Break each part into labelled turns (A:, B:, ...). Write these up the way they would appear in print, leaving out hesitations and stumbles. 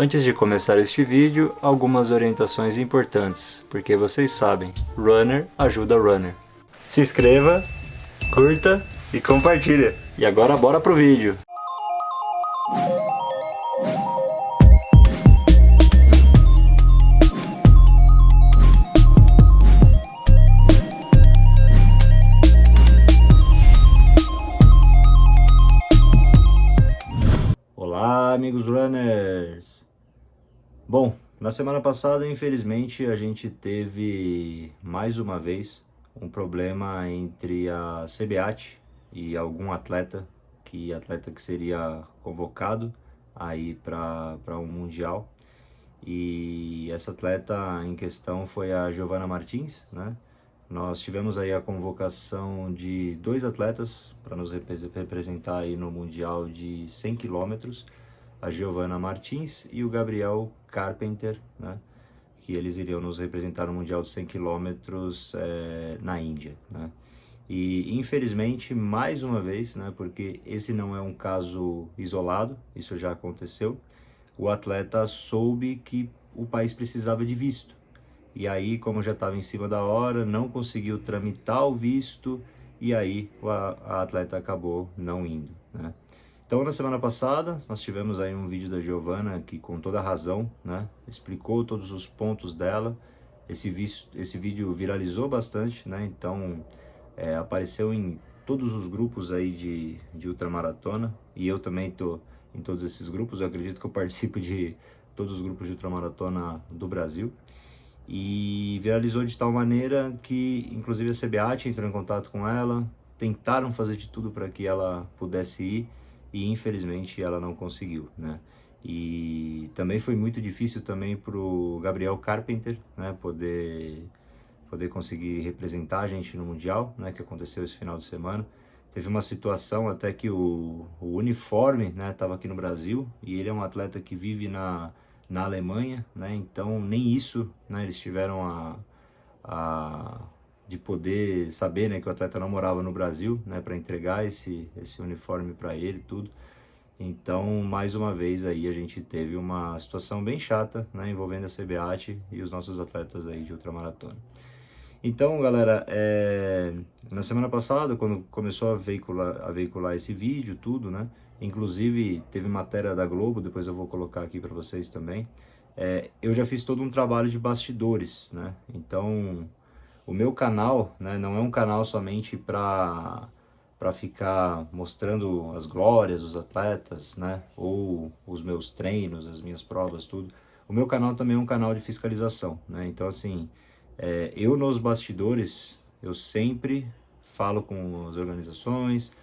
A: Antes de começar este vídeo, algumas orientações importantes, porque vocês sabem, runner ajuda runner. Se inscreva, curta e compartilha. E agora bora pro vídeo! Olá, amigos runners! Bom, na semana passada, infelizmente, a gente teve mais uma vez um problema entre a CBAT e algum atleta que seria convocado aí para um mundial. E essa atleta em questão foi a Giovana Martins, né? Nós tivemos aí a convocação de 2 atletas para nos representar aí no mundial de 100 quilômetros, a Giovana Martins e o Gabriel Carpenter, né? Que eles iriam nos representar no mundial de 100 quilômetros na Índia, né? E infelizmente, mais uma vez, né, porque esse não é um caso isolado, isso já aconteceu, o atleta soube que o país precisava de visto. E aí, como já estava em cima da hora, não conseguiu tramitar o visto e aí a atleta acabou não indo, né? Então, na semana passada, nós tivemos aí um vídeo da Giovana que, com toda a razão, né, explicou todos os pontos dela. Esse vídeo viralizou bastante, né? Então, apareceu em todos os grupos aí de ultramaratona, e eu também estou em todos esses grupos. Eu acredito que eu participo de todos os grupos de ultramaratona do Brasil. E viralizou de tal maneira que, inclusive, a CBAT entrou em contato com ela, tentaram fazer de tudo para que ela pudesse ir, e infelizmente ela não conseguiu, né? E também foi muito difícil também para o Gabriel Carpenter, né, poder conseguir representar a gente no Mundial, né, que aconteceu esse final de semana. Teve uma situação até que o uniforme, né, estava aqui no Brasil, e ele é um atleta que vive na Alemanha, né, então nem isso, né, eles tiveram de poder saber, né, que o atleta não morava no Brasil, né, para entregar esse uniforme para ele, tudo. Então, mais uma vez aí a gente teve uma situação bem chata, né, envolvendo a CBAT e os nossos atletas aí de ultramaratona. Então, galera, na semana passada, quando começou a veicular esse vídeo, tudo, né? Inclusive, teve matéria da Globo, depois eu vou colocar aqui para vocês também. Eu já fiz todo um trabalho de bastidores, né? Então, o meu canal, né, não é um canal somente para ficar mostrando as glórias dos atletas, né? Ou os meus treinos, as minhas provas, tudo. O meu canal também é um canal de fiscalização, né? Então, assim, eu nos bastidores, eu sempre falo com as organizações,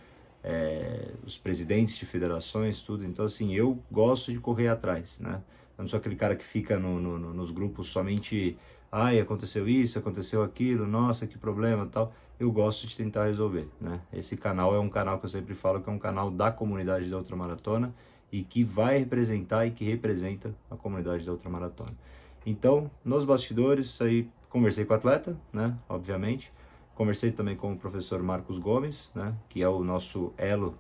A: os presidentes de federações, tudo. Então, assim, eu gosto de correr atrás, né? Eu não sou aquele cara que fica nos grupos somente, ai, aconteceu isso, aconteceu aquilo, nossa, que problema, tal. Eu gosto de tentar resolver, né? Esse canal é um canal que eu sempre falo que é um canal da comunidade da ultramaratona e que vai representar e que representa a comunidade da ultramaratona. Então, nos bastidores, aí conversei com o atleta, né, obviamente. Conversei também com o professor Marcos Gomes, né, que é o nosso elo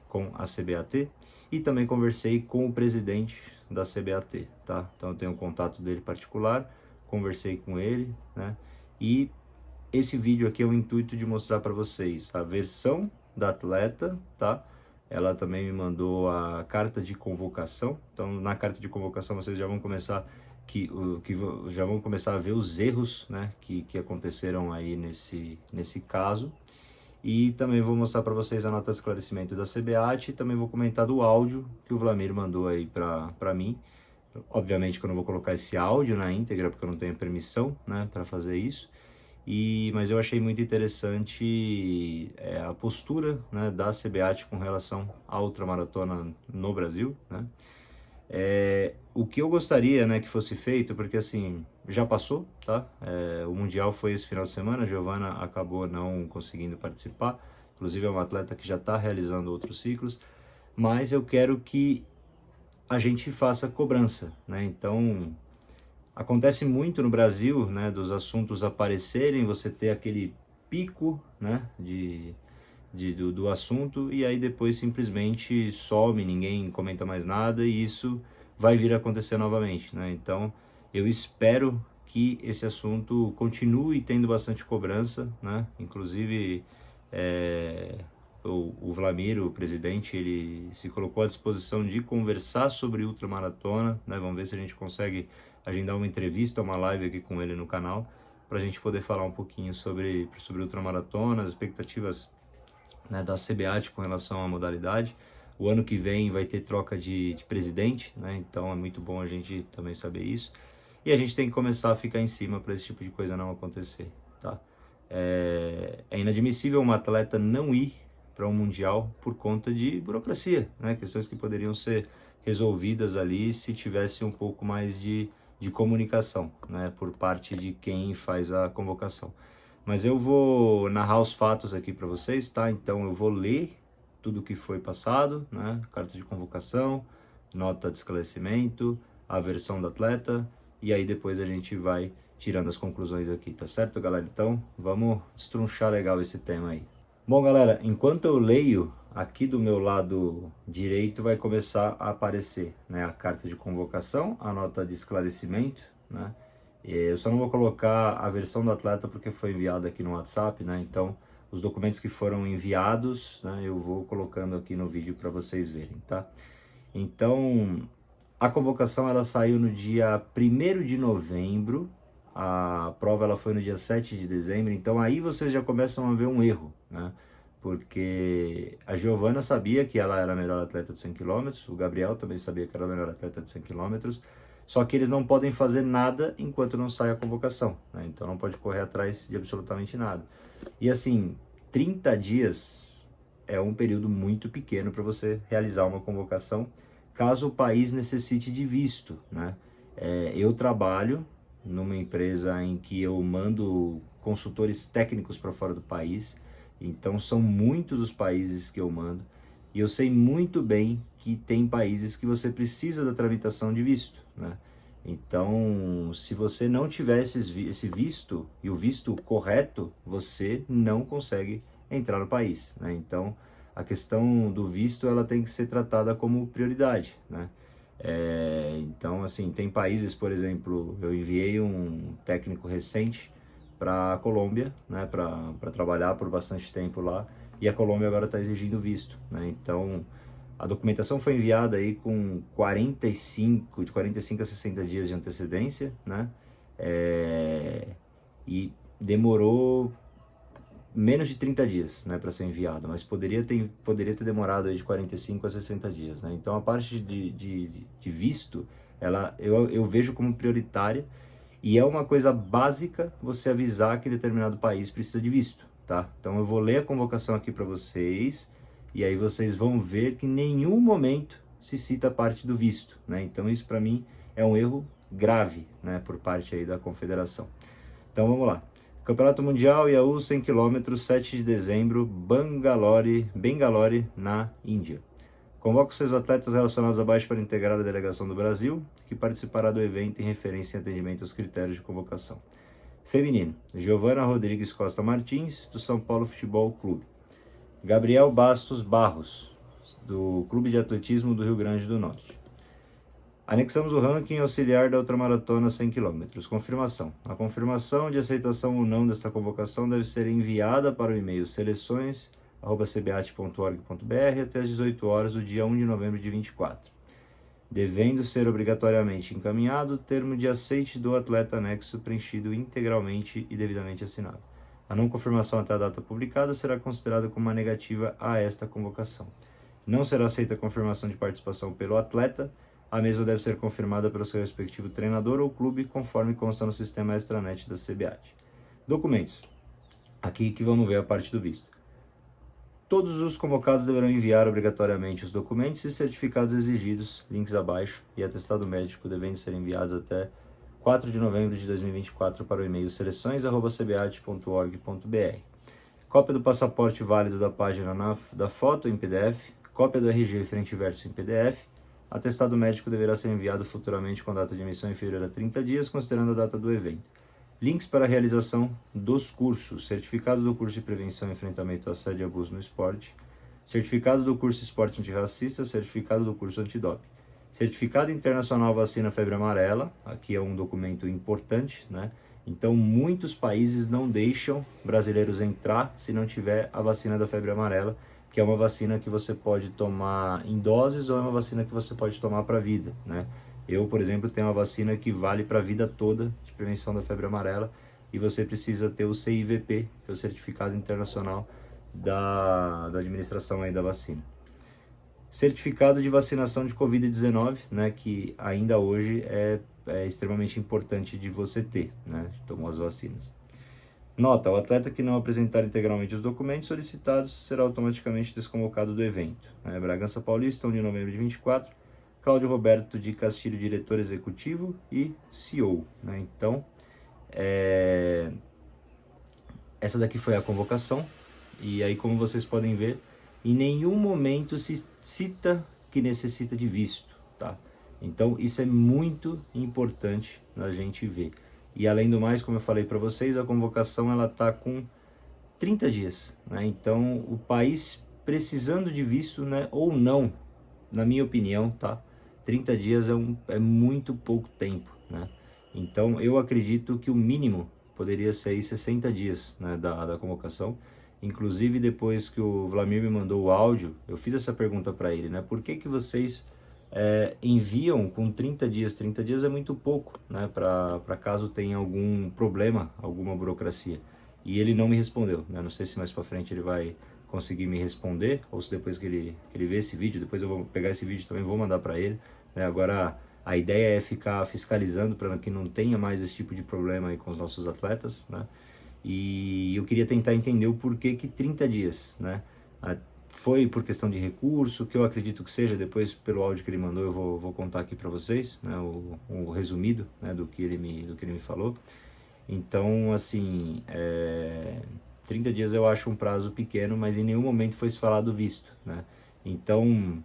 A: com a CBAT. E também conversei com o presidente da CBAT, tá? Então eu tenho um contato dele particular, conversei com ele, né? E esse vídeo aqui é o intuito de mostrar para vocês a versão da atleta, tá? Ela também me mandou a carta de convocação. Então, na carta de convocação vocês já vão começar já vão começar a ver os erros, né, que aconteceram aí nesse caso. E também vou mostrar para vocês a nota de esclarecimento da CBAT, e também vou comentar do áudio que o Vlamir mandou aí para mim. Obviamente que eu não vou colocar esse áudio na íntegra, porque eu não tenho permissão, né, para fazer isso. Mas eu achei muito interessante a postura, né, da CBAT com relação à ultramaratona no Brasil, né? O que eu gostaria, né, que fosse feito, porque assim, já passou, tá? O Mundial foi esse final de semana, a Giovana acabou não conseguindo participar, inclusive é uma atleta que já está realizando outros ciclos, mas eu quero que a gente faça cobrança, né? Então, acontece muito no Brasil, né, dos assuntos aparecerem, você ter aquele pico, né, do assunto, e aí depois simplesmente some, ninguém comenta mais nada, e isso vai vir a acontecer novamente, né? Então, eu espero que esse assunto continue tendo bastante cobrança, né? Inclusive, o Vladimir, o presidente, ele se colocou à disposição de conversar sobre ultramaratona, né? Vamos ver se a gente consegue agendar uma entrevista, uma live aqui com ele no canal, para a gente poder falar um pouquinho sobre ultramaratona, as expectativas, né, da CBAT com relação à modalidade. O ano que vem vai ter troca de presidente, né? Então é muito bom a gente também saber isso. E a gente tem que começar a ficar em cima para esse tipo de coisa não acontecer, tá? É inadmissível um atleta não ir para um mundial por conta de burocracia, né? Questões que poderiam ser resolvidas ali se tivesse um pouco mais de comunicação, né? Por parte de quem faz a convocação. Mas eu vou narrar os fatos aqui para vocês, tá? Então eu vou ler tudo o que foi passado, né? Carta de convocação, nota de esclarecimento, a versão do atleta, e aí depois a gente vai tirando as conclusões aqui, tá certo, galera? Então vamos destrunchar legal esse tema aí. Bom, galera, enquanto eu leio, aqui do meu lado direito vai começar a aparecer, né, a carta de convocação, a nota de esclarecimento, né? Eu só não vou colocar a versão do atleta porque foi enviada aqui no WhatsApp, né? Então, os documentos que foram enviados, né, eu vou colocando aqui no vídeo para vocês verem, tá? Então, a convocação ela saiu no dia 1º de novembro, a prova ela foi no dia 7 de dezembro, então aí vocês já começam a ver um erro, né? Porque a Giovana sabia que ela era a melhor atleta de 100 km, o Gabriel também sabia que era o melhor atleta de 100 km, só que eles não podem fazer nada enquanto não sai a convocação, né? Então não pode correr atrás de absolutamente nada. E assim, 30 dias é um período muito pequeno para você realizar uma convocação, caso o país necessite de visto, né? Eu trabalho numa empresa em que eu mando consultores técnicos para fora do país, então são muitos os países que eu mando, e eu sei muito bem que tem países que você precisa da tramitação de visto, né? Então, se você não tiver esse visto, e o visto correto, você não consegue entrar no país, né? Então, a questão do visto, ela tem que ser tratada como prioridade, né? Então, assim, tem países, por exemplo, eu enviei um técnico recente para a Colômbia, né, para trabalhar por bastante tempo lá, e a Colômbia agora está exigindo visto, né? Então, a documentação foi enviada aí com de 45 a 60 dias de antecedência, né? E demorou menos de 30 dias, né, para ser enviado, mas poderia ter demorado aí de 45 a 60 dias, né? Então a parte de visto, eu vejo como prioritária, e é uma coisa básica você avisar que determinado país precisa de visto, tá? Então eu vou ler a convocação aqui para vocês, e aí vocês vão ver que em nenhum momento se cita a parte do visto, né? Então isso para mim é um erro grave, né, por parte aí da confederação. Então vamos lá. Campeonato Mundial Yahoo 100 km, 7 de dezembro, Bangalore, na Índia. Convoca seus atletas relacionados abaixo para integrar a delegação do Brasil, que participará do evento em referência e atendimento aos critérios de convocação. Feminino, Giovana Rodrigues Costa Martins, do São Paulo Futebol Clube. Gabriel Bastos Barros, do Clube de Atletismo do Rio Grande do Norte. Anexamos o ranking auxiliar da ultramaratona 100 km. Confirmação. A confirmação de aceitação ou não desta convocação deve ser enviada para o e-mail seleções@cbat.org.br até às 18 horas do dia 1 de novembro de 24. Devendo ser obrigatoriamente encaminhado o termo de aceite do atleta anexo preenchido integralmente e devidamente assinado. A não confirmação até a data publicada será considerada como uma negativa a esta convocação. Não será aceita a confirmação de participação pelo atleta. A mesma deve ser confirmada pelo seu respectivo treinador ou clube, conforme consta no sistema extranet da CBAT. Documentos. Aqui que vamos ver a parte do visto. Todos os convocados deverão enviar obrigatoriamente os documentos e certificados exigidos, links abaixo, e atestado médico devendo ser enviados até 4 de novembro de 2024 para o e-mail seleções@cbat.org.br. Cópia do passaporte válido da página da foto em PDF, cópia do RG frente e verso em PDF. Atestado médico deverá ser enviado futuramente com data de emissão inferior a 30 dias, considerando a data do evento. Links para a realização dos cursos. Certificado do curso de Prevenção e Enfrentamento ao Assédio e Abuso no Esporte. Certificado do curso Esporte Antirracista. Certificado do curso Antidoping. Certificado Internacional Vacina Febre Amarela, aqui é um documento importante, né? Então, muitos países não deixam brasileiros entrar se não tiver a vacina da febre amarela, que é uma vacina que você pode tomar em doses ou é uma vacina que você pode tomar para a vida, né? Eu, por exemplo, tenho uma vacina que vale para a vida toda de prevenção da febre amarela e você precisa ter o CIVP, que é o Certificado Internacional da administração aí da vacina. Certificado de vacinação de Covid-19, né, que ainda hoje é extremamente importante de você ter, né, tomou as vacinas. Nota, o atleta que não apresentar integralmente os documentos solicitados será automaticamente desconvocado do evento. Né? Bragança Paulista, 1 de novembro de 24, Cláudio Roberto de Castilho, diretor executivo e CEO. Né? Então, essa daqui foi a convocação, e aí como vocês podem ver, em nenhum momento se cita que necessita de visto, tá? Então isso é muito importante a gente ver. E além do mais, como eu falei para vocês, a convocação ela tá com 30 dias, né? Então o país precisando de visto, né, ou não, na minha opinião, tá? 30 dias é muito pouco tempo, né? Então eu acredito que o mínimo poderia ser aí 60 dias, né, da convocação. Inclusive, depois que o Vlamir me mandou o áudio, eu fiz essa pergunta para ele, né? Por que que vocês enviam com 30 dias? 30 dias é muito pouco, né? Para caso tenha algum problema, alguma burocracia. E ele não me respondeu, né? Não sei se mais para frente ele vai conseguir me responder, ou se depois que ele vê esse vídeo, depois eu vou pegar esse vídeo também, vou mandar para ele, né? Agora, a ideia é ficar fiscalizando para que não tenha mais esse tipo de problema aí com os nossos atletas, né? E eu queria tentar entender o porquê que 30 dias, né? Foi por questão de recurso, que eu acredito que seja, depois pelo áudio que ele mandou eu vou contar aqui para vocês, né? O resumido, né? do que ele me falou. Então, assim, 30 dias eu acho um prazo pequeno, mas em nenhum momento foi se falado visto, né? Então,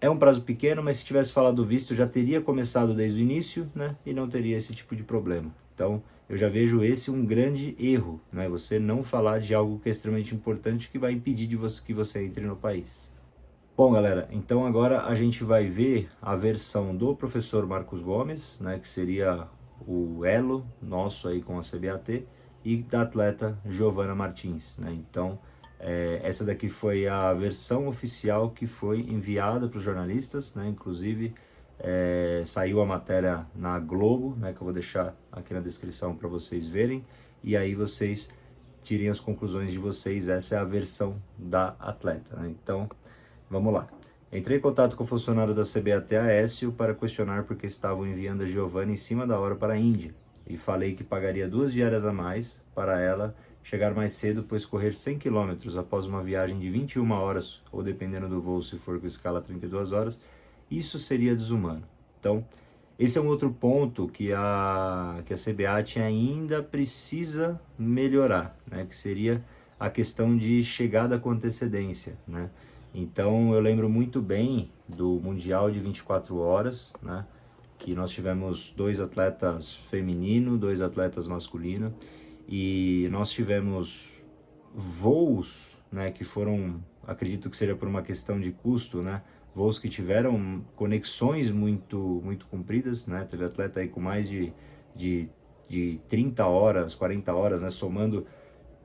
A: é um prazo pequeno, mas se tivesse falado do visto já teria começado desde o início, né? E não teria esse tipo de problema. Então, eu já vejo esse um grande erro, né? Você não falar de algo que é extremamente importante que vai impedir que você entre no país. Bom, galera, então agora a gente vai ver a versão do professor Marcos Gomes, né? Que seria o elo nosso aí com a CBAT, e da atleta Giovana Martins, né? Então, essa daqui foi a versão oficial que foi enviada para os jornalistas, né? Inclusive, saiu a matéria na Globo, né? Que eu vou deixar aqui na descrição para vocês verem. E aí vocês tirem as conclusões de vocês. Essa é a versão da atleta, né? Então, vamos lá. Entrei em contato com o funcionário da CBAT Aécio para questionar porque estavam enviando a Giovana em cima da hora para a Índia. E falei que pagaria 2 diárias a mais para ela chegar mais cedo, pois correr 100 km após uma viagem de 21 horas, ou dependendo do voo, se for com escala 32 horas, isso seria desumano. Então, esse é um outro ponto que a CBAT ainda precisa melhorar, né? Que seria a questão de chegada com antecedência, né? Então, eu lembro muito bem do Mundial de 24 horas, né? Que nós tivemos 2 atletas feminino, 2 atletas masculino, e nós tivemos voos, né, que foram, acredito que seja por uma questão de custo, né, voos que tiveram conexões muito compridas, né, teve atleta aí com mais de 30 horas, 40 horas, né, somando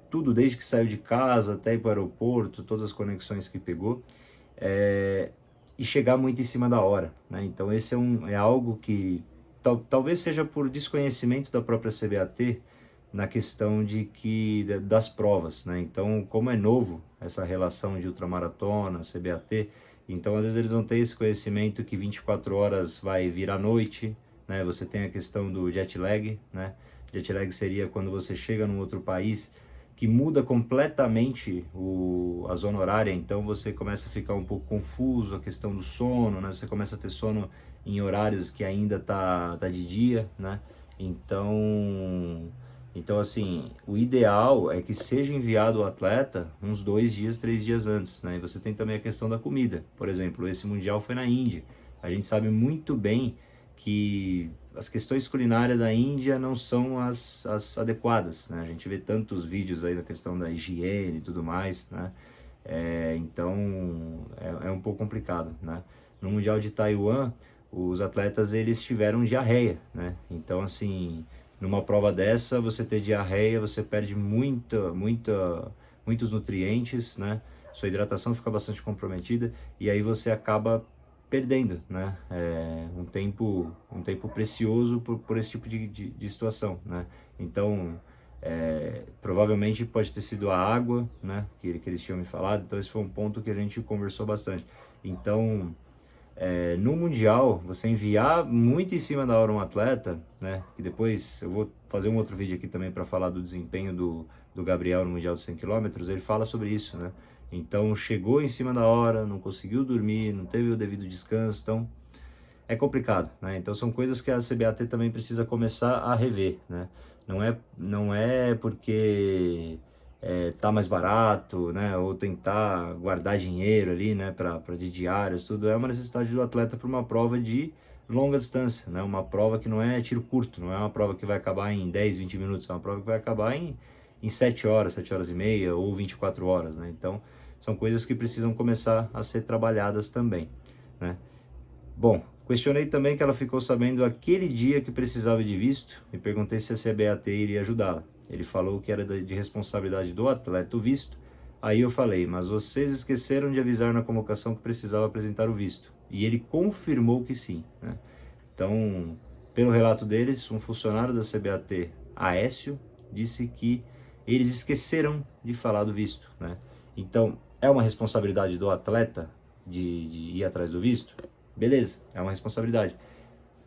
A: tudo desde que saiu de casa até ir para o aeroporto, todas as conexões que pegou, e chegar muito em cima da hora, né? Então esse é algo que talvez seja por desconhecimento da própria CBAT na questão das provas, né? Então, como é novo essa relação de ultramaratona, CBAT, então às vezes eles não têm esse conhecimento que 24 horas vai virar noite, né? Você tem a questão do jet lag, né? Jet lag seria quando você chega num outro país que muda completamente a zona horária, então você começa a ficar um pouco confuso, a questão do sono, né? Você começa a ter sono em horários que ainda tá de dia, né? Então assim, o ideal é que seja enviado o atleta uns 2 dias, 3 dias antes, né? E você tem também a questão da comida. Por exemplo, esse Mundial foi na Índia. A gente sabe muito bem que as questões culinárias da Índia não são as adequadas, né? A gente vê tantos vídeos aí da questão da higiene e tudo mais, né? Então é um pouco complicado, né? No Mundial de Taiwan, os atletas eles tiveram diarreia, né? Então, assim, numa prova dessa, você ter diarreia, você perde muitos nutrientes, né? Sua hidratação fica bastante comprometida e aí você acaba perdendo, né? Um tempo precioso por esse tipo de situação, né? Então, provavelmente pode ter sido a água, né? Que eles tinham me falado. Então, esse foi um ponto que a gente conversou bastante. Então, no Mundial, você enviar muito em cima da hora um atleta, né? E depois eu vou fazer um outro vídeo aqui também para falar do desempenho do Gabriel no Mundial de 100 km, ele fala sobre isso, né? Então chegou em cima da hora, não conseguiu dormir, não teve o devido descanso, então é complicado, né? Então são coisas que a CBAT também precisa começar a rever, né? Não é porque tá mais barato, né? Ou tentar guardar dinheiro ali, né? Para de diários, tudo é uma necessidade do atleta para uma prova de longa distância, né? Uma prova que não é tiro curto, não é uma prova que vai acabar em 10, 20 minutos, é uma prova que vai acabar em 7 horas, 7 horas e meia ou 24 horas, né? Então são coisas que precisam começar a ser trabalhadas também, né? Bom, questionei também que ela ficou sabendo aquele dia que precisava de visto e perguntei se a CBAT iria ajudá-la. Ele falou que era de responsabilidade do atleta o visto. Aí eu falei, mas vocês esqueceram de avisar na convocação que precisava apresentar o visto. E ele confirmou que sim, né? Então, pelo relato deles, um funcionário da CBAT, Aécio, disse que eles esqueceram de falar do visto, né? Então, é uma responsabilidade do atleta de ir atrás do visto? Beleza, é uma responsabilidade.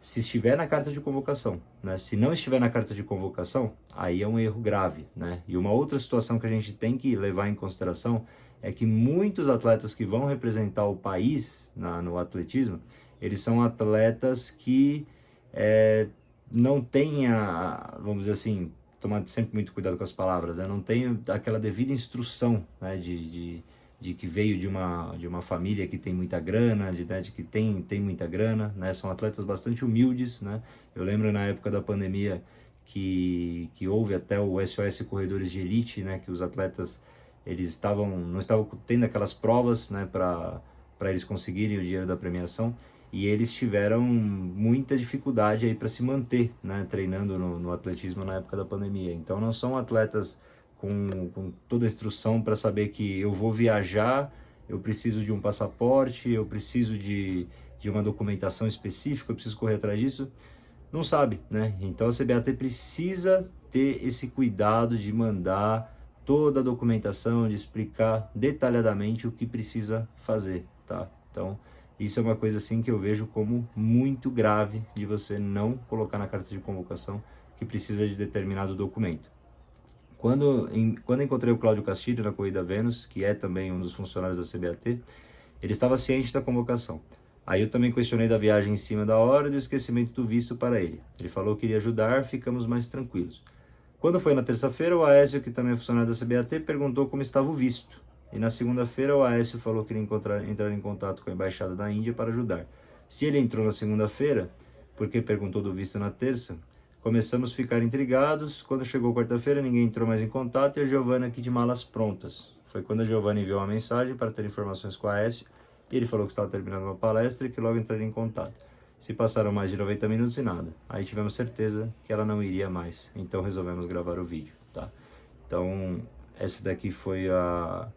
A: Se estiver na carta de convocação, né? Se não estiver na carta de convocação, aí é um erro grave, né? E uma outra situação que a gente tem que levar em consideração é que muitos atletas que vão representar o país no atletismo, eles são atletas que não têm vamos dizer assim, tomar sempre muito cuidado com as palavras, né? Não tem aquela devida instrução, né? De que veio de uma família que tem muita grana, de que tem muita grana, né? São atletas bastante humildes, né? Eu lembro na época da pandemia que houve até o SOS Corredores de Elite, né? Que os atletas eles não estavam tendo aquelas provas, né? Para eles conseguirem o dinheiro da premiação e eles tiveram muita dificuldade aí para se manter, né? Treinando no atletismo na época da pandemia. Então não são atletas com toda a instrução para saber que eu vou viajar, eu preciso de um passaporte, eu preciso de uma documentação específica, eu preciso correr atrás disso. Não sabe, né? Então a CBAT precisa ter esse cuidado de mandar toda a documentação, de explicar detalhadamente o que precisa fazer, tá? Então, isso é uma coisa assim que eu vejo como muito grave de você não colocar na carta de convocação que precisa de determinado documento. Quando encontrei o Cláudio Castilho na Corrida Vênus, que é também um dos funcionários da CBAT, ele estava ciente da convocação. Aí eu também questionei da viagem em cima da hora e do esquecimento do visto para ele. Ele falou que iria ajudar, ficamos mais tranquilos. Quando foi na terça-feira, o Aécio, que também é funcionário da CBAT, perguntou como estava o visto. E na segunda-feira, o Aécio falou que iria entrar em contato com a Embaixada da Índia para ajudar. Se ele entrou na segunda-feira, porque perguntou do visto na terça, começamos a ficar intrigados. Quando chegou quarta-feira, ninguém entrou mais em contato e a Giovana aqui de malas prontas. Foi quando a Giovana enviou uma mensagem para ter informações com a Aécio. Ele falou que estava terminando uma palestra e que logo entraria em contato. Se passaram mais de 90 minutos e nada. Aí tivemos certeza que ela não iria mais. Então resolvemos gravar o vídeo, tá? Então, essa daqui foi a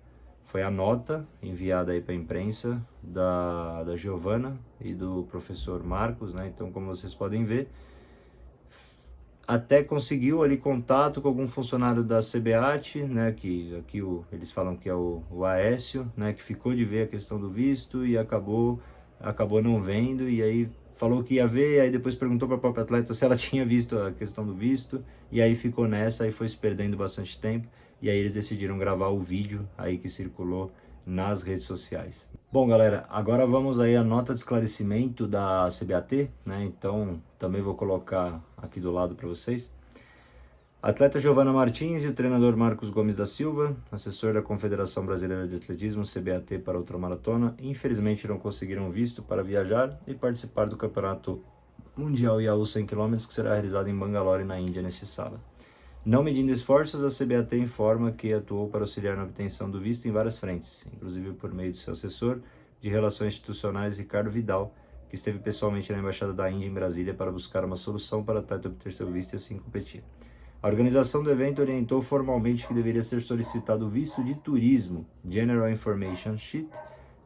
A: nota enviada aí para a imprensa da Giovana e do professor Marcos, né? Então, como vocês podem ver, até conseguiu ali contato com algum funcionário da CBAT, né, que aqui eles falam que é o Aécio, né, que ficou de ver a questão do visto e acabou não vendo, e aí falou que ia ver, aí depois perguntou para a própria atleta se ela tinha visto a questão do visto, e aí ficou nessa, aí foi se perdendo bastante tempo, e aí eles decidiram gravar o vídeo aí que circulou nas redes sociais. Bom, galera, agora vamos aí à nota de esclarecimento da CBAT, né? Então, também vou colocar aqui do lado para vocês. A atleta Giovana Martins e o treinador Marcos Gomes da Silva, assessor da Confederação Brasileira de Atletismo, CBAT, para a ultramaratona, infelizmente não conseguiram visto para viajar e participar do Campeonato Mundial IAU 100 km, que será realizado em Bangalore, na Índia, neste sábado. Não medindo esforços, a CBAT informa que atuou para auxiliar na obtenção do visto em várias frentes, inclusive por meio do seu assessor, de Relações Institucionais Ricardo Vidal, que esteve pessoalmente na Embaixada da Índia em Brasília para buscar uma solução para o atleta obter seu visto e assim competir. A organização do evento orientou formalmente que deveria ser solicitado o visto de turismo, General Information Sheet,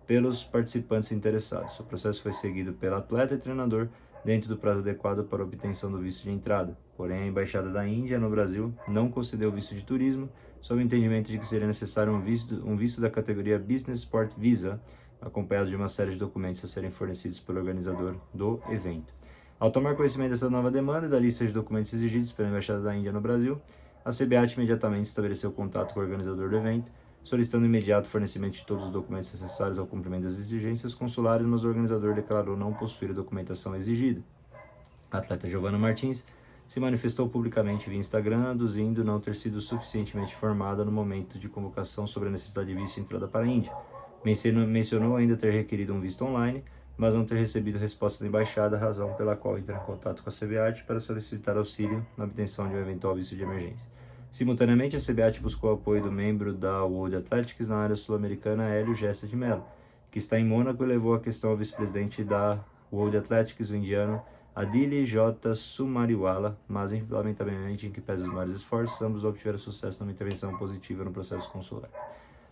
A: pelos participantes interessados. O processo foi seguido pelo atleta e treinador dentro do prazo adequado para a obtenção do visto de entrada. Porém, a Embaixada da Índia no Brasil não concedeu o visto de turismo, sob o entendimento de que seria necessário um visto da categoria Business Sport Visa, acompanhado de uma série de documentos a serem fornecidos pelo organizador do evento. Ao tomar conhecimento dessa nova demanda e da lista de documentos exigidos pela Embaixada da Índia no Brasil, a CBAT imediatamente estabeleceu contato com o organizador do evento, solicitando imediato fornecimento de todos os documentos necessários ao cumprimento das exigências consulares, mas o organizador declarou não possuir a documentação exigida. A atleta Giovana Martins se manifestou publicamente via Instagram, aduzindo não ter sido suficientemente informada no momento de convocação sobre a necessidade de visto de entrada para a Índia. Mencionou ainda ter requerido um visto online, mas não ter recebido resposta da embaixada, razão pela qual entrou em contato com a CBAT para solicitar auxílio na obtenção de um eventual visto de emergência. Simultaneamente, a CBAT buscou o apoio do membro da World Athletics na área sul-americana, Hélio Gessa de Mello, que está em Mônaco, e levou a questão ao vice-presidente da World Athletics, o indiano Adili J. Sumariwala, mas lamentavelmente, em que pese os maiores esforços, ambos obtiveram sucesso numa intervenção positiva no processo consular.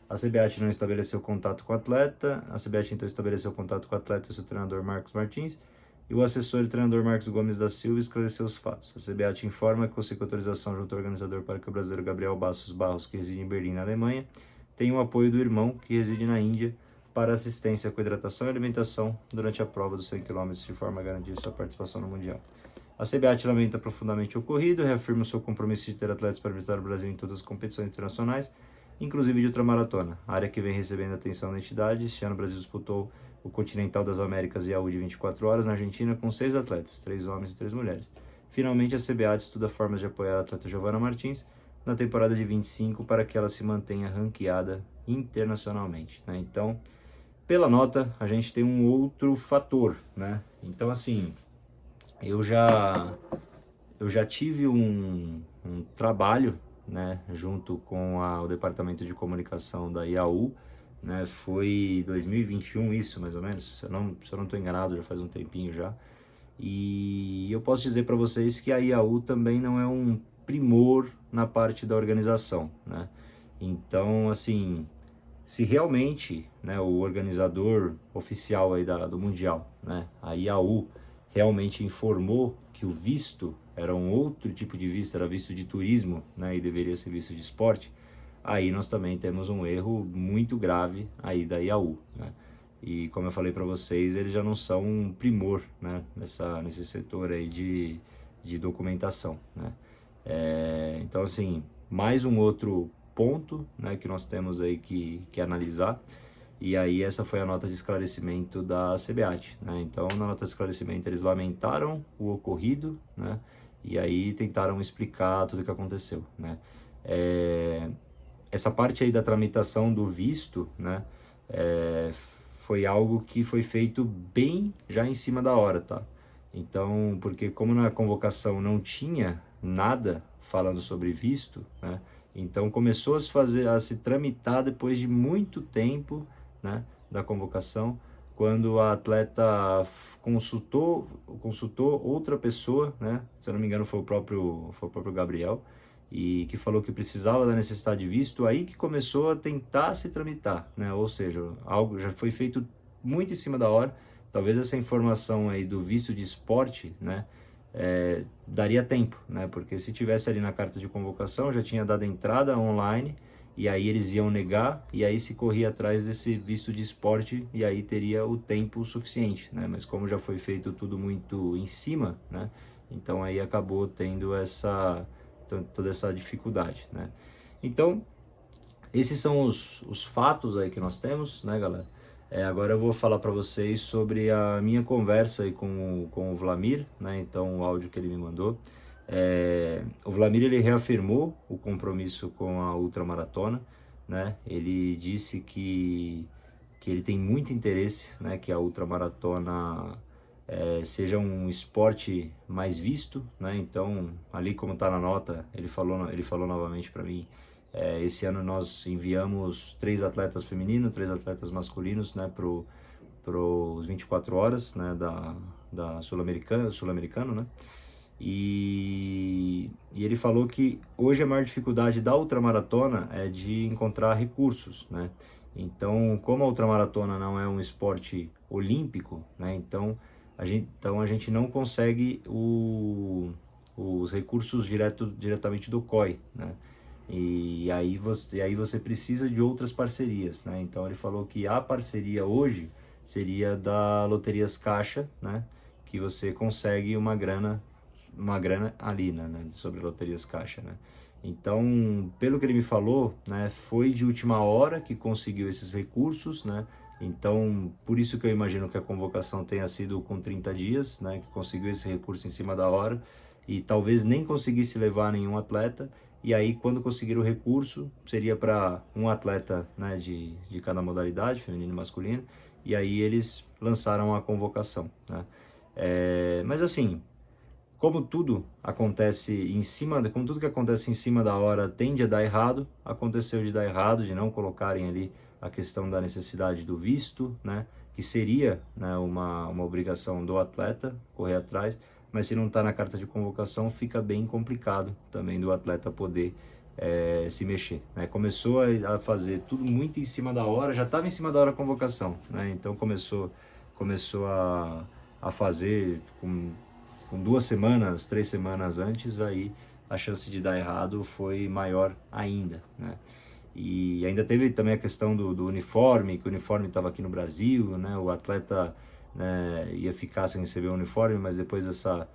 A: A CBAT não estabeleceu contato com o atleta, a CBAT então estabeleceu contato com o atleta e seu treinador Marcos Martins, e o assessor e treinador Marcos Gomes da Silva esclareceu os fatos. A CBAT informa que conseguiu autorização junto ao organizador para que o brasileiro Gabriel Bastos Barros, que reside em Berlim, na Alemanha, tenha o apoio do irmão, que reside na Índia, para assistência com hidratação e alimentação durante a prova dos 100 km, de forma a garantir sua participação no Mundial. A CBAT lamenta profundamente o ocorrido, reafirma o seu compromisso de ter atletas para representar o Brasil em todas as competições internacionais, inclusive de ultramaratona, área que vem recebendo atenção da entidade. Este ano o Brasil disputou o Continental das Américas IAU de 24 horas na Argentina com 6 atletas, 3 homens e 3 mulheres. Finalmente, a CBAT estuda formas de apoiar a atleta Giovana Martins na temporada de 25 para que ela se mantenha ranqueada internacionalmente, né? Então, pela nota, a gente tem um outro fator, né? Então, assim, eu já tive um trabalho, né, junto com o departamento de comunicação da IAU, né, foi 2021 isso, mais ou menos, se eu não estou enganado, já faz um tempinho já, e eu posso dizer para vocês que a IAU também não é um primor na parte da organização, né? Então, assim, se realmente, né, o organizador oficial aí do Mundial, né, a IAU, realmente informou que o visto era um outro tipo de visto, era visto de turismo, né, e deveria ser visto de esporte, aí nós também temos um erro muito grave aí da IAU, né? E como eu falei para vocês, eles já não são um primor, né, nesse setor aí de documentação, né? Então, assim, mais um outro ponto, né, que nós temos aí que analisar. E aí essa foi a nota de esclarecimento da CBAT, né? Então, na nota de esclarecimento, eles lamentaram o ocorrido, né? E aí tentaram explicar tudo o que aconteceu, né? Essa parte aí da tramitação do visto, né, foi algo que foi feito bem já em cima da hora, tá? Então, porque como na convocação não tinha nada falando sobre visto, né, então começou a se tramitar depois de muito tempo, né, da convocação, quando a atleta consultou outra pessoa, né, se eu não me engano foi o próprio Gabriel, e que falou que precisava da necessidade de visto, aí que começou a tentar se tramitar, né? Ou seja, algo já foi feito muito em cima da hora. Talvez essa informação aí do visto de esporte, né, daria tempo, né? Porque se tivesse ali na carta de convocação, já tinha dado entrada online, e aí eles iam negar, e aí se corria atrás desse visto de esporte, e aí teria o tempo suficiente, né? Mas como já foi feito tudo muito em cima, né, então aí acabou tendo toda essa dificuldade, né? Então, esses são os fatos aí que nós temos, né, galera? Agora eu vou falar para vocês sobre a minha conversa aí com o Vlamir, né? Então, o áudio que ele me mandou. O Vlamir, ele reafirmou o compromisso com a ultramaratona, né? Ele disse que ele tem muito interesse, né, que a ultramaratona seja um esporte mais visto, né? Então, ali como está na nota, ele falou novamente para mim, esse ano nós enviamos 3 atletas femininos, 3 atletas masculinos, né, para os 24 horas, né, da sul-americano, né? E ele falou que hoje a maior dificuldade da ultramaratona é de encontrar recursos, né? Então, como a ultramaratona não é um esporte olímpico, né? Então a gente não consegue os recursos diretamente do COI, né? E aí você precisa de outras parcerias, né? Então ele falou que a parceria hoje seria da Loterias Caixa, né? Que você consegue uma grana ali, né? Sobre Loterias Caixa, né? Então, pelo que ele me falou, né? Foi de última hora que conseguiu esses recursos, né? Então, por isso que eu imagino que a convocação tenha sido com 30 dias, né? Que conseguiu esse recurso em cima da hora e talvez nem conseguisse levar nenhum atleta. E aí, quando conseguir o recurso, seria para um atleta, né, de cada modalidade, feminino e masculino, e aí eles lançaram a convocação, né? Mas assim, como tudo acontece como tudo que acontece em cima da hora tende a dar errado, aconteceu de dar errado, de não colocarem ali a questão da necessidade do visto, né, que seria, né, uma obrigação do atleta correr atrás, mas se não está na carta de convocação, fica bem complicado também do atleta poder se mexer, né? Começou a fazer tudo muito em cima da hora, já estava em cima da hora a convocação, né? Então começou a fazer com 2 semanas, 3 semanas antes, aí a chance de dar errado foi maior ainda, né? E ainda teve também a questão do uniforme, que o uniforme estava aqui no Brasil, né? O atleta, né, ia ficar sem receber o uniforme, mas depois essa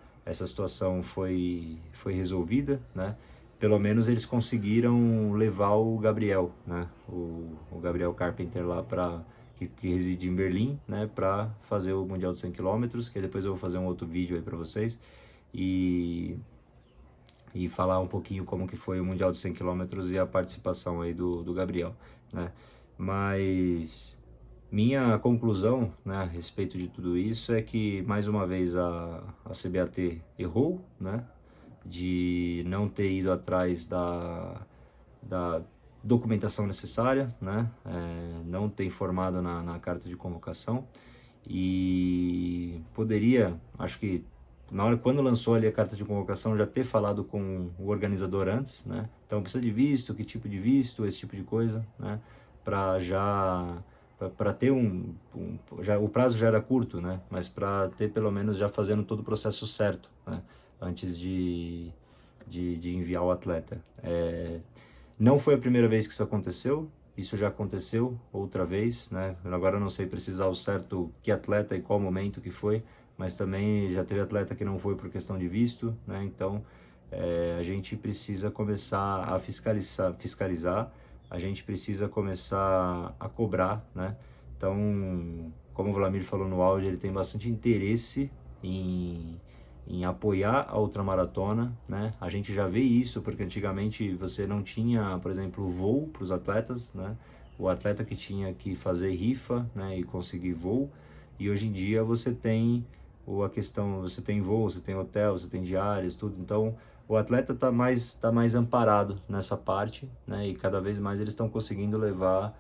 A: situação foi resolvida, né? Pelo menos eles conseguiram levar o Gabriel, né? O Gabriel Carpenter lá que reside em Berlim, né? Para fazer o Mundial de 100 km, que depois eu vou fazer um outro vídeo aí para vocês. E falar um pouquinho como que foi o Mundial de 100 km e a participação aí do Gabriel, né? Mas minha conclusão, né, a respeito de tudo isso é que, mais uma vez, a CBAT errou, né, de não ter ido atrás da documentação necessária, né, não ter informado na carta de convocação e poderia, acho que na hora quando lançou ali a carta de convocação, já ter falado com o organizador antes, né? Então precisa de visto, que tipo de visto, esse tipo de coisa, né? Para ter já o prazo já era curto, né? Mas para ter pelo menos já fazendo todo o processo certo, né? Antes de enviar o atleta. Não foi a primeira vez que isso aconteceu. Isso já aconteceu outra vez, né? Agora eu não sei precisar o certo que atleta e qual momento que foi, mas também já teve atleta que não foi por questão de visto, né? Então a gente precisa começar a fiscalizar, a gente precisa começar a cobrar, né? Então, como o Vladimir falou no áudio, ele tem bastante interesse em apoiar a ultramaratona, né? A gente já vê isso, porque antigamente você não tinha, por exemplo, voo para os atletas, né? O atleta que tinha que fazer rifa, né, e conseguir voo, e hoje em dia você tem você tem voo, você tem hotel, você tem diárias, tudo, então o atleta tá mais amparado nessa parte, né, e cada vez mais eles estão conseguindo levar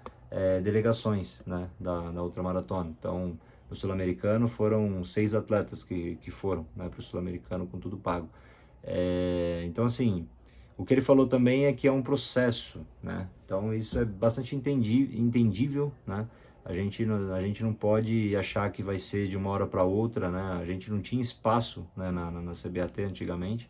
A: delegações, né, da ultramaratona. Então, no Sul-Americano foram 6 atletas que foram, né, para o Sul-Americano com tudo pago. Então, assim, o que ele falou também é que é um processo, né? Então isso é bastante entendível, né? A gente não pode achar que vai ser de uma hora para outra, né? A gente não tinha espaço, né, na CBAT antigamente.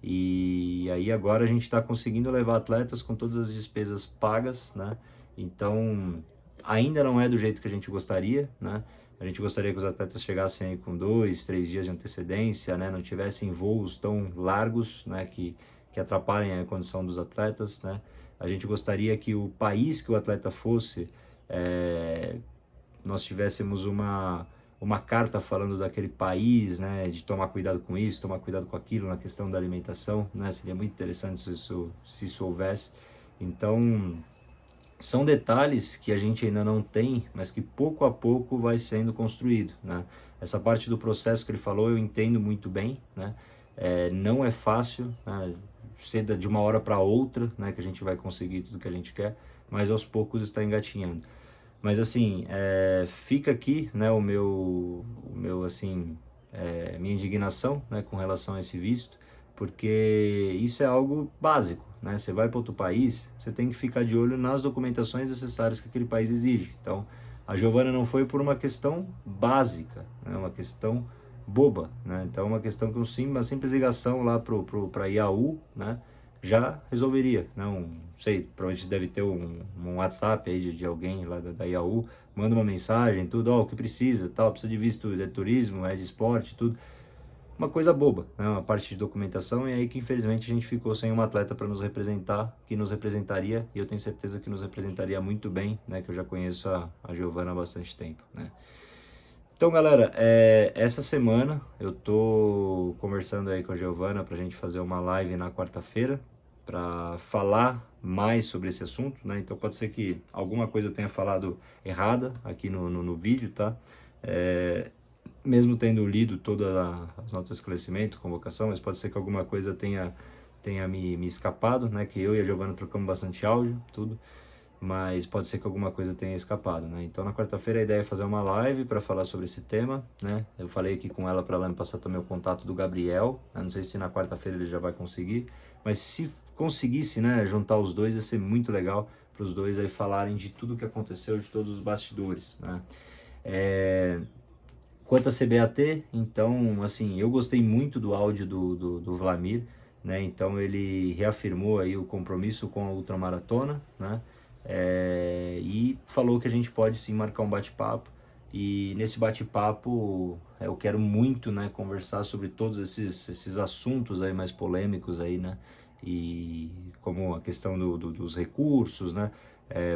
A: E aí agora a gente está conseguindo levar atletas com todas as despesas pagas, né? Então ainda não é do jeito que a gente gostaria, né? A gente gostaria que os atletas chegassem aí com 2, 3 dias de antecedência, né? Não tivessem voos tão largos, né? Que atrapalhem a condição dos atletas, né? A gente gostaria que o país que o atleta fosse, nós tivéssemos uma carta falando daquele país, né? De tomar cuidado com isso, tomar cuidado com aquilo na questão da alimentação, né? Seria muito interessante se isso houvesse. Então, são detalhes que a gente ainda não tem, mas que pouco a pouco vai sendo construído, né? Essa parte do processo que ele falou eu entendo muito bem, né? Não é fácil, né? Ser de uma hora para outra, né? Que a gente vai conseguir tudo que a gente quer, mas aos poucos está engatinhando. Mas assim, fica aqui, né, assim, minha indignação, né, com relação a esse visto, porque isso é algo básico, né? Você vai para outro país, você tem que ficar de olho nas documentações necessárias que aquele país exige. Então, a Giovana não foi por uma questão básica, né, uma questão boba, né? Então, uma questão que uma simples ligação lá para IAU, né, já resolveria. Não sei, provavelmente deve ter um WhatsApp aí de alguém lá da IAU, manda uma mensagem, tudo, ó, o que precisa, tal, precisa de visto de turismo, de esporte, tudo. Uma coisa boba, né? Uma parte de documentação, e aí que infelizmente a gente ficou sem uma atleta para nos representar, que nos representaria, e eu tenho certeza que nos representaria muito bem, né? Que eu já conheço a Giovana há bastante tempo, né? Então, galera, essa semana eu tô conversando aí com a Giovana pra gente fazer uma live na quarta-feira para falar mais sobre esse assunto, né? Então pode ser que alguma coisa eu tenha falado errada aqui no vídeo, tá? Mesmo tendo lido todas as notas de esclarecimento, convocação, mas pode ser que alguma coisa tenha me escapado, né? Que eu e a Giovana trocamos bastante áudio, tudo. Mas pode ser que alguma coisa tenha escapado, né? Então na quarta-feira a ideia é fazer uma live para falar sobre esse tema, né? Eu falei aqui com ela para ela me passar também o contato do Gabriel, né? Não sei se na quarta-feira ele já vai conseguir, mas se conseguisse, né, juntar os dois, ia ser muito legal para os dois aí falarem de tudo que aconteceu, de todos os bastidores, né? Quanto a CBAT, então, assim, eu gostei muito do áudio do Vlamir, né? Então ele reafirmou aí o compromisso com a ultramaratona, né? E falou que a gente pode sim marcar um bate-papo, e nesse bate-papo eu quero muito, né, conversar sobre todos esses assuntos aí mais polêmicos aí, né, e como a questão dos recursos, né,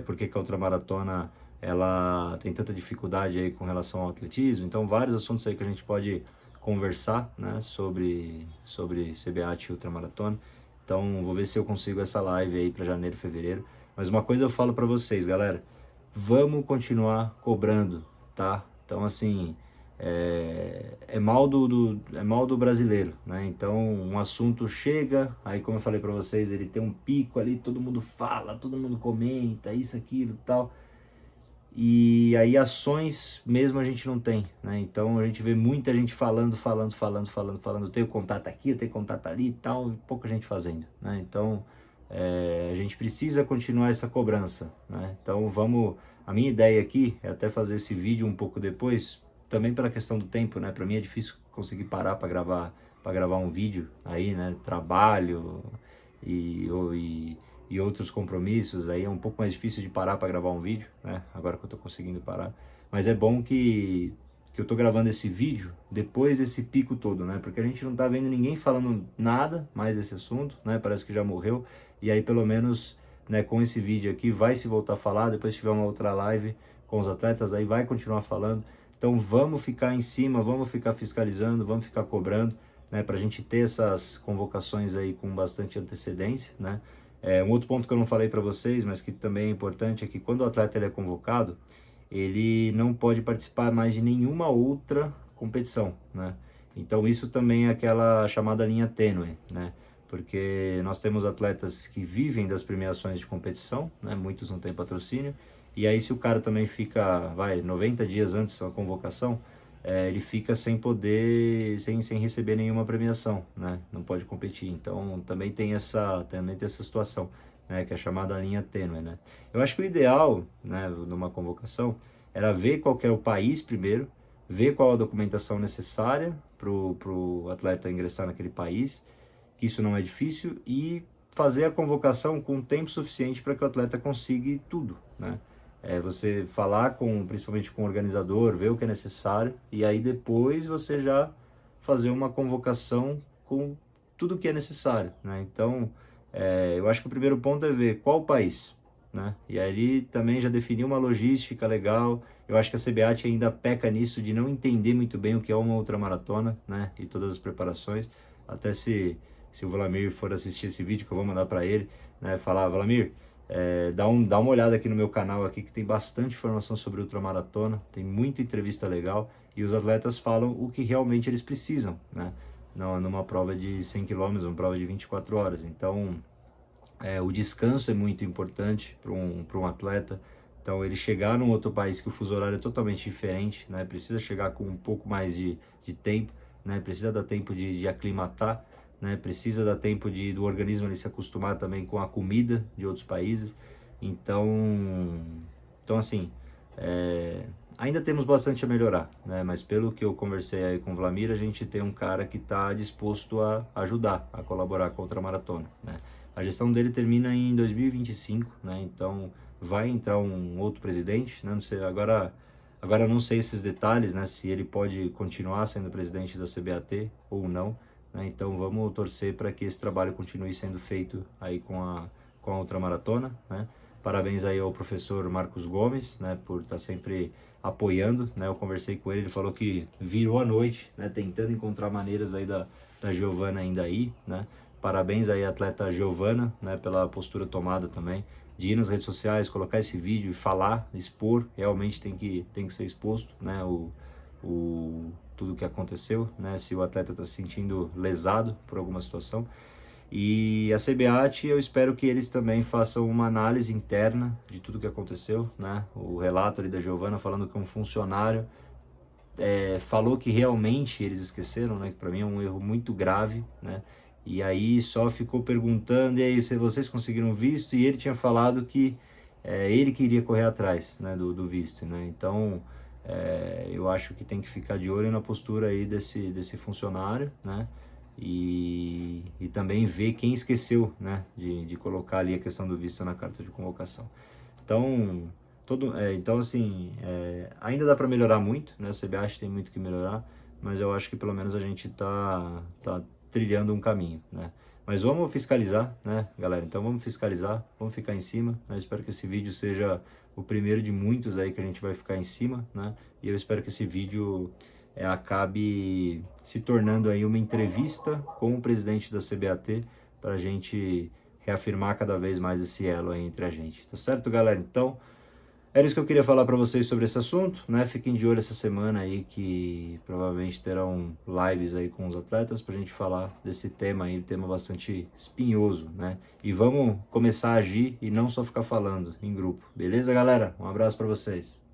A: por que a ultramaratona ela tem tanta dificuldade aí com relação ao atletismo. Então vários assuntos aí que a gente pode conversar, né, sobre CBAT e ultramaratona. Então vou ver se eu consigo essa live aí para janeiro, fevereiro. Mas uma coisa eu falo para vocês, galera, vamos continuar cobrando, tá? Então assim, é mal do brasileiro, né? Então um assunto chega, aí como eu falei para vocês, ele tem um pico ali, todo mundo fala, todo mundo comenta, isso, aquilo, tal. E aí ações mesmo a gente não tem, né? Então a gente vê muita gente falando, eu tenho contato aqui, eu tenho contato ali e tal, e pouca gente fazendo, né? Então a gente precisa continuar essa cobrança, né? Então a minha ideia aqui é até fazer esse vídeo um pouco depois, também pela questão do tempo, né? Para mim é difícil conseguir parar para gravar um vídeo aí, né? Trabalho e outros compromissos, aí é um pouco mais difícil de parar para gravar um vídeo, né? Agora que eu tô conseguindo parar. Mas é bom que eu tô gravando esse vídeo depois desse pico todo, né? Porque a gente não tá vendo ninguém falando nada mais desse assunto, né? Parece que já morreu. E aí pelo menos, né, com esse vídeo aqui vai se voltar a falar, depois tiver uma outra live com os atletas, aí vai continuar falando. Então vamos ficar em cima, vamos ficar fiscalizando, vamos ficar cobrando, né, pra gente ter essas convocações aí com bastante antecedência, né? Um outro ponto que eu não falei para vocês, mas que também é importante, é que quando o atleta ele é convocado, ele não pode participar mais de nenhuma outra competição, né? Então isso também é aquela chamada linha tênue, né? Porque nós temos atletas que vivem das premiações de competição, né? Muitos não têm patrocínio, e aí se o cara também fica, 90 dias antes da convocação, ele fica sem poder, sem receber nenhuma premiação, né? Não pode competir. Então também tem essa situação, né? Que é a chamada linha tênue, né? Eu acho que o ideal, né, numa convocação, era ver qual que é o país primeiro, ver qual a documentação necessária pro atleta ingressar naquele país, que isso não é difícil, e fazer a convocação com tempo suficiente para que o atleta consiga tudo, né? Você falar principalmente com o organizador, ver o que é necessário, e aí depois você já fazer uma convocação com tudo que é necessário, né? Então, eu acho que o primeiro ponto é ver qual país, né? E aí também já definir uma logística legal. Eu acho que a CBAT ainda peca nisso de não entender muito bem o que é uma ultramaratona, né? E todas as preparações. Até se o Vlamir for assistir esse vídeo, que eu vou mandar para ele, né? Falar, Vlamir, dá uma olhada aqui no meu canal aqui, que tem bastante informação sobre ultramaratona, tem muita entrevista legal, e os atletas falam o que realmente eles precisam, né? Numa prova de 100 km, uma prova de 24 horas. Então, o descanso é muito importante para um atleta. Então ele chegar num outro país que o fuso horário é totalmente diferente, né? Precisa chegar com um pouco mais de tempo, né? Precisa dar tempo de aclimatar, né? Precisa dar tempo do organismo ele se acostumar também com a comida de outros países. Então assim, ainda temos bastante a melhorar, né? Mas pelo que eu conversei aí com o Vlamir, a gente tem um cara que está disposto a ajudar, a colaborar com a ultramaratona, né? A gestão dele termina em 2025, né? Então vai entrar um outro presidente, né? Não sei, agora eu não sei esses detalhes, né? Se ele pode continuar sendo presidente da CBAT ou não, né? Então vamos torcer para que esse trabalho continue sendo feito aí com a ultramaratona, né? Parabéns aí ao professor Marcos Gomes, né? Por estar sempre apoiando, né? Eu conversei com ele, ele falou que virou a noite, né? Tentando encontrar maneiras aí da Giovana ainda aí, né? Parabéns aí, atleta Giovana, né? Pela postura tomada também, de ir nas redes sociais, colocar esse vídeo e falar, expor, realmente tem que ser exposto, né? Tudo que aconteceu, né? Se o atleta está se sentindo lesado por alguma situação. E a CBAT, eu espero que eles também façam uma análise interna de tudo que aconteceu, né? O relato ali da Giovana falando que um funcionário falou que realmente eles esqueceram, né? Que para mim é um erro muito grave, né? E aí só ficou perguntando, e aí se vocês conseguiram visto? E ele tinha falado que ele queria correr atrás, né? Do visto, né? Então eu acho que tem que ficar de olho na postura aí desse funcionário, né? E também ver quem esqueceu, né, de colocar ali a questão do visto na carta de convocação. Então, então assim, ainda dá para melhorar muito, né? A CBAT tem muito que melhorar, mas eu acho que pelo menos a gente tá trilhando um caminho, né? Mas vamos fiscalizar, né, galera? Então vamos fiscalizar, vamos ficar em cima, né? Eu espero que esse vídeo seja o primeiro de muitos aí que a gente vai ficar em cima, né? E eu espero que esse vídeo acabe se tornando aí uma entrevista com o presidente da CBAT para a gente reafirmar cada vez mais esse elo aí entre a gente. Tá certo, galera? Então, era isso que eu queria falar para vocês sobre esse assunto, né? Fiquem de olho essa semana aí que provavelmente terão lives aí com os atletas pra gente falar desse tema aí, tema bastante espinhoso, né? E vamos começar a agir e não só ficar falando em grupo. Beleza, galera? Um abraço para vocês.